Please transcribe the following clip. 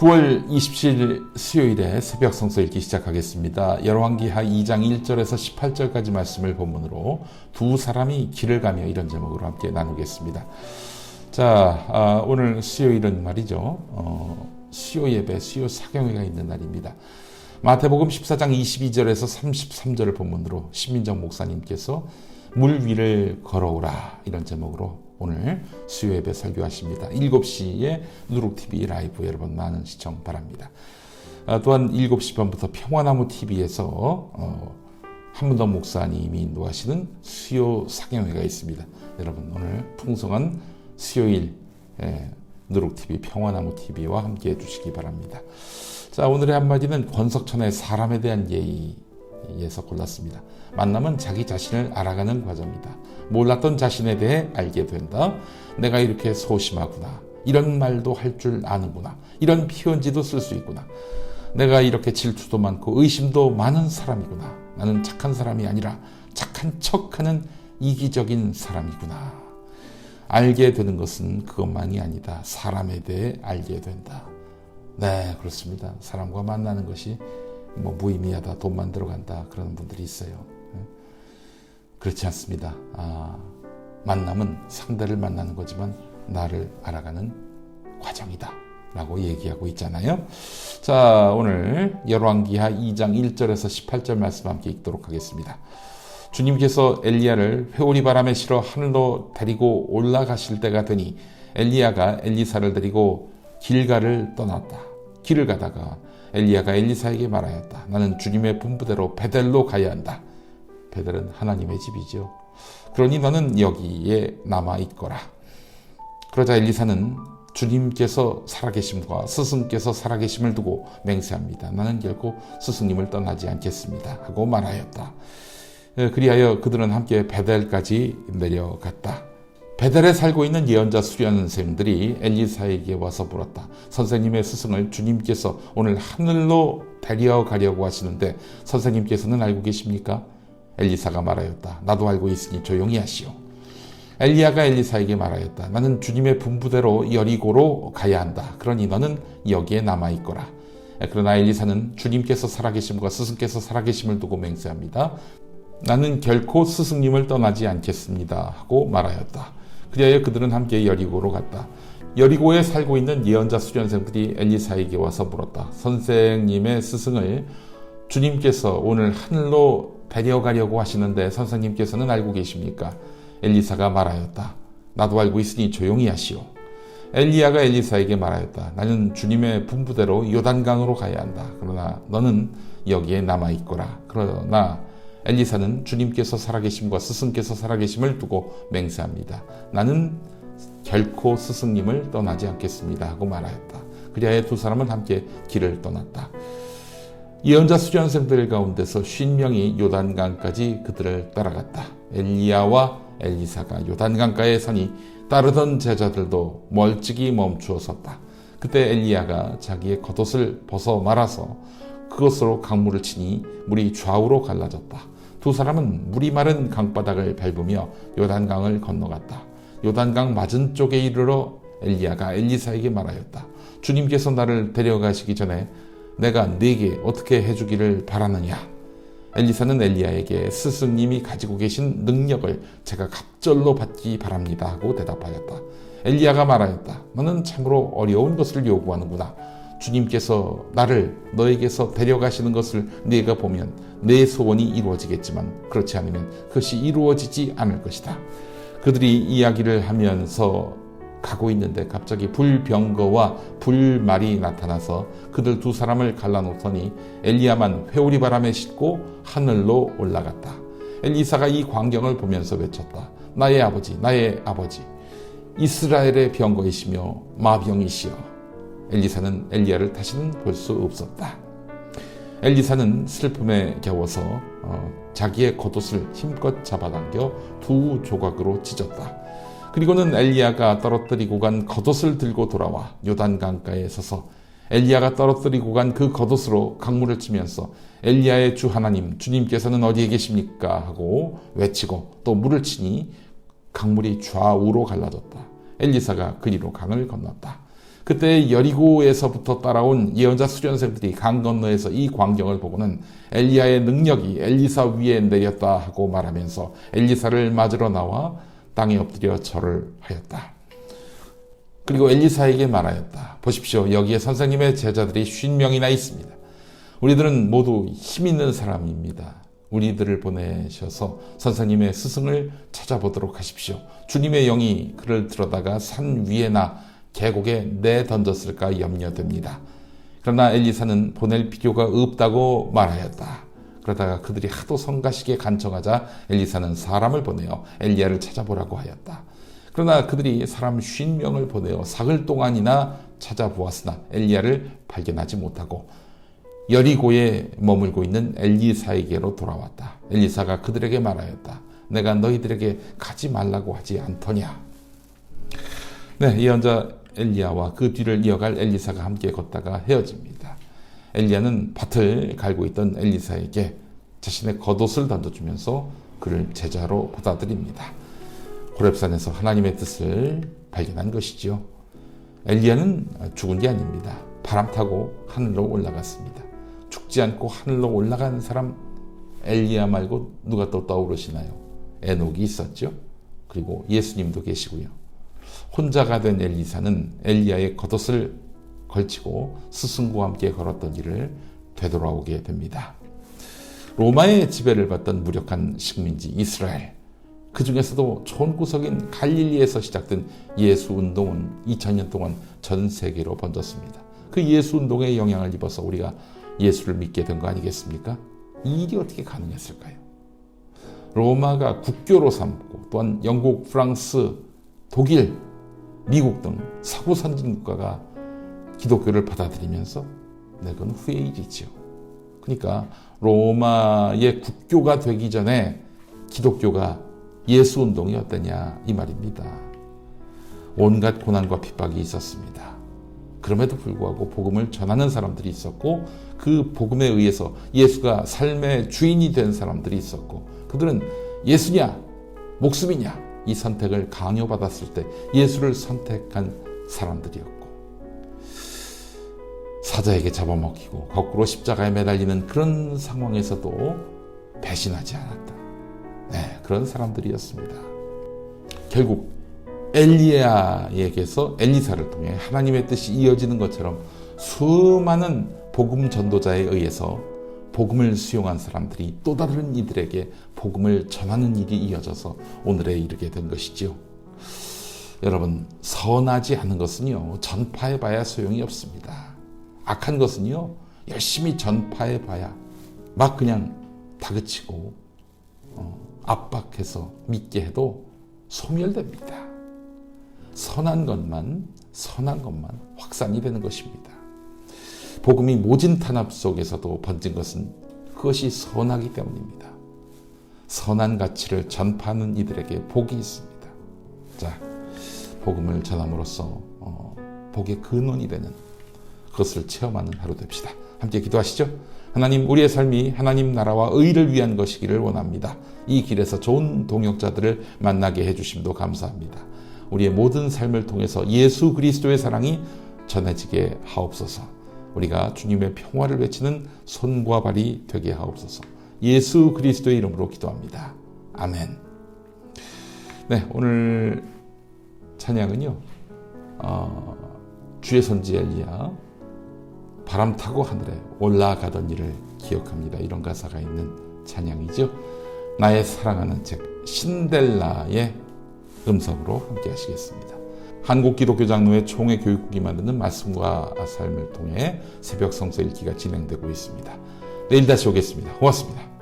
9월 27일 수요일에 새벽 성서 읽기 시작하겠습니다. 열왕기하 2장 1절에서 18절까지 말씀을 본문으로 두 사람이 길을 가며 이런 제목으로 함께 나누겠습니다. 자, 오늘 수요일은 말이죠. 수요 예배, 수요 사경회가 있는 날입니다. 마태복음 14장 22절에서 33절을 본문으로 신민정 목사님께서 물 위를 걸어오라 이런 제목으로 오늘 수요 예배 설교하십니다. 7시에 누룩TV 라이브 여러분 많은 시청 바랍니다. 또한 7시 반부터 평화나무TV에서 한문덕 목사님이 인도하시는 수요 사경회가 있습니다. 여러분 오늘 풍성한 수요일 누룩TV 평화나무TV와 함께 해주시기 바랍니다. 자, 오늘의 한마디는 권석천의 사람에 대한 예의에서 골랐습니다. 만남은 자기 자신을 알아가는 과정이다. 몰랐던 자신에 대해 알게 된다. 내가 이렇게 소심하구나. 이런 말도 할 줄 아는구나. 이런 표현지도 쓸 수 있구나. 내가 이렇게 질투도 많고 의심도 많은 사람이구나. 나는 착한 사람이 아니라 착한 척하는 이기적인 사람이구나. 알게 되는 것은 그것만이 아니다. 사람에 대해 알게 된다. 네, 그렇습니다. 사람과 만나는 것이 무의미하다, 돈만 들어간다 그런 분들이 있어요. 그렇지 않습니다. 만남은 상대를 만나는 거지만 나를 알아가는 과정이다 라고 얘기하고 있잖아요. 자, 오늘 열왕기하 2장 1절에서 18절 말씀 함께 읽도록 하겠습니다. 주님께서 엘리야를 회오리 바람에 실어 하늘로 데리고 올라가실 때가 되니 엘리야가 엘리사를 데리고 길가를 떠났다. 길을 가다가 엘리야가 엘리사에게 말하였다. 나는 주님의 분부대로 베델로 가야 한다. 베델은 하나님의 집이죠. 그러니 너는 여기에 남아있거라. 그러자 엘리사는 주님께서 살아계심과 스승께서 살아계심을 두고 맹세합니다. 나는 결코 스승님을 떠나지 않겠습니다. 하고 말하였다. 그리하여 그들은 함께 베델까지 내려갔다. 베델에 살고 있는 예언자 수련생들이 엘리사에게 와서 물었다. 선생님의 스승을 주님께서 오늘 하늘로 데려가려고 하시는데 선생님께서는 알고 계십니까? 엘리사가 말하였다. 나도 알고 있으니 조용히 하시오. 엘리야가 엘리사에게 말하였다. 나는 주님의 분부대로 여리고로 가야 한다. 그러니 너는 여기에 남아있거라. 그러나 엘리사는 주님께서 살아계심과 스승께서 살아계심을 두고 맹세합니다. 나는 결코 스승님을 떠나지 않겠습니다. 하고 말하였다. 그리하여 그들은 함께 여리고로 갔다. 여리고에 살고 있는 예언자 수련생들이 엘리사에게 와서 물었다. 선생님의 스승을 주님께서 오늘 하늘로 데려가려고 하시는데 선생님께서는 알고 계십니까? 엘리사가 말하였다. 나도 알고 있으니 조용히 하시오. 엘리야가 엘리사에게 말하였다. 나는 주님의 분부대로 요단강으로 가야 한다. 그러나 너는 여기에 남아있거라. 그러나 엘리사는 주님께서 살아계심과 스승께서 살아계심을 두고 맹세합니다. 나는 결코 스승님을 떠나지 않겠습니다. 하고 말하였다. 그리하여 두 사람은 함께 길을 떠났다. 예언자 수련생들 가운데서 50명이 요단강까지 그들을 따라갔다. 엘리야와 엘리사가 요단강가에 서니 따르던 제자들도 멀찍이 멈추어 섰다. 그때 엘리야가 자기의 겉옷을 벗어 말아서 그것으로 강물을 치니 물이 좌우로 갈라졌다. 두 사람은 물이 마른 강바닥을 밟으며 요단강을 건너갔다. 요단강 맞은 쪽에 이르러 엘리야가 엘리사에게 말하였다. 주님께서 나를 데려가시기 전에 내가 네게 어떻게 해주기를 바라느냐? 엘리사는 엘리야에게 스승님이 가지고 계신 능력을 제가 갑절로 받기 바랍니다 하고 대답하였다. 엘리야가 말하였다. 너는 참으로 어려운 것을 요구하는구나. 주님께서 나를 너에게서 데려가시는 것을 네가 보면 내 소원이 이루어지겠지만 그렇지 않으면 그것이 이루어지지 않을 것이다. 그들이 이야기를 하면서 가고 있는데 갑자기 불병거와 불말이 나타나서 그들 두 사람을 갈라놓더니 엘리야만 회오리 바람에 싣고 하늘로 올라갔다. 엘리사가 이 광경을 보면서 외쳤다. 나의 아버지, 나의 아버지, 이스라엘의 병거이시며 마병이시여. 엘리사는 엘리야를 다시는 볼 수 없었다. 엘리사는 슬픔에 겨워서 자기의 겉옷을 힘껏 잡아당겨 두 조각으로 찢었다. 그리고는 엘리야가 떨어뜨리고 간 겉옷을 들고 돌아와 요단강가에 서서 엘리야가 떨어뜨리고 간 그 겉옷으로 강물을 치면서 엘리야의 주 하나님, 주님께서는 어디에 계십니까? 하고 외치고 또 물을 치니 강물이 좌우로 갈라졌다. 엘리사가 그리로 강을 건넜다. 그때 여리고에서부터 따라온 예언자 수련생들이 강 건너에서 이 광경을 보고는 엘리야의 능력이 엘리사 위에 내렸다 하고 말하면서 엘리사를 맞으러 나와 땅에 엎드려 절을 하였다. 그리고 엘리사에게 말하였다. 보십시오. 여기에 선생님의 제자들이 50명이나 있습니다. 우리들은 모두 힘 있는 사람입니다. 우리들을 보내셔서 선생님의 스승을 찾아보도록 하십시오. 주님의 영이 그를 들어다가 산 위에나 계곡에 내던졌을까 염려됩니다. 그러나 엘리사는 보낼 필요가 없다고 말하였다. 그러다가 그들이 하도 성가시게 간청하자 엘리사는 사람을 보내어 엘리야를 찾아보라고 하였다. 그러나 그들이 사람 50명을 보내어 사흘 동안이나 찾아보았으나 엘리야를 발견하지 못하고 여리고에 머물고 있는 엘리사에게로 돌아왔다. 엘리사가 그들에게 말하였다. 내가 너희들에게 가지 말라고 하지 않더냐. 네, 예언자 엘리야와 그 뒤를 이어갈 엘리사가 함께 걷다가 헤어집니다. 엘리야는 밭을 갈고 있던 엘리사에게 자신의 겉옷을 던져주면서 그를 제자로 받아들입니다. 호렙산에서 하나님의 뜻을 발견한 것이지요. 엘리야는 죽은 게 아닙니다. 바람 타고 하늘로 올라갔습니다. 죽지 않고 하늘로 올라간 사람 엘리야 말고 누가 또 떠오르시나요? 에녹이 있었죠. 그리고 예수님도 계시고요. 혼자가 된 엘리사는 엘리야의 겉옷을 걸치고 스승과 함께 걸었던 길을 되돌아오게 됩니다. 로마의 지배를 받던 무력한 식민지 이스라엘, 그 중에서도 촌구석인 갈릴리에서 시작된 예수운동은 2000년 동안 전 세계로 번졌습니다. 그 예수운동에 영향을 입어서 우리가 예수를 믿게 된 거 아니겠습니까? 이 일이 어떻게 가능했을까요? 로마가 국교로 삼고 또한 영국, 프랑스, 독일, 미국 등 서구 선진국가가 기독교를 받아들이면서 그건 후의 일이죠. 그러니까 로마의 국교가 되기 전에 기독교가 예수운동이 어떠냐 이 말입니다. 온갖 고난과 핍박이 있었습니다. 그럼에도 불구하고 복음을 전하는 사람들이 있었고 그 복음에 의해서 예수가 삶의 주인이 된 사람들이 있었고 그들은 예수냐 목숨이냐 이 선택을 강요받았을 때 예수를 선택한 사람들이었고 사자에게 잡아먹히고 거꾸로 십자가에 매달리는 그런 상황에서도 배신하지 않았다. 네, 그런 사람들이었습니다. 결국 엘리야에게서 엘리사를 통해 하나님의 뜻이 이어지는 것처럼 수많은 복음 전도자에 의해서 복음을 수용한 사람들이 또 다른 이들에게 복음을 전하는 일이 이어져서 오늘에 이르게 된 것이지요. 여러분, 선하지 않은 것은요 전파해봐야 소용이 없습니다. 악한 것은요 열심히 전파해봐야 막 그냥 다그치고 압박해서 믿게 해도 소멸됩니다. 선한 것만 확산이 되는 것입니다. 복음이 모진 탄압 속에서도 번진 것은 그것이 선하기 때문입니다. 선한 가치를 전파하는 이들에게 복이 있습니다. 자, 복음을 전함으로써 복의 근원이 되는 그것을 체험하는 하루 됩시다. 함께 기도하시죠. 하나님, 우리의 삶이 하나님 나라와 의를 위한 것이기를 원합니다. 이 길에서 좋은 동역자들을 만나게 해주심도 감사합니다. 우리의 모든 삶을 통해서 예수 그리스도의 사랑이 전해지게 하옵소서. 우리가 주님의 평화를 외치는 손과 발이 되게 하옵소서. 예수 그리스도의 이름으로 기도합니다. 아멘. 네, 오늘 찬양은요 주의 선지 엘리야 바람 타고 하늘에 올라가던 일을 기억합니다. 이런 가사가 있는 찬양이죠. 나의 사랑하는 책 신델라의 음성으로 함께 하시겠습니다. 한국기독교장로회 총회 교육국이 만드는 말씀과 삶을 통해 새벽 성서 읽기가 진행되고 있습니다. 내일 다시 오겠습니다. 고맙습니다.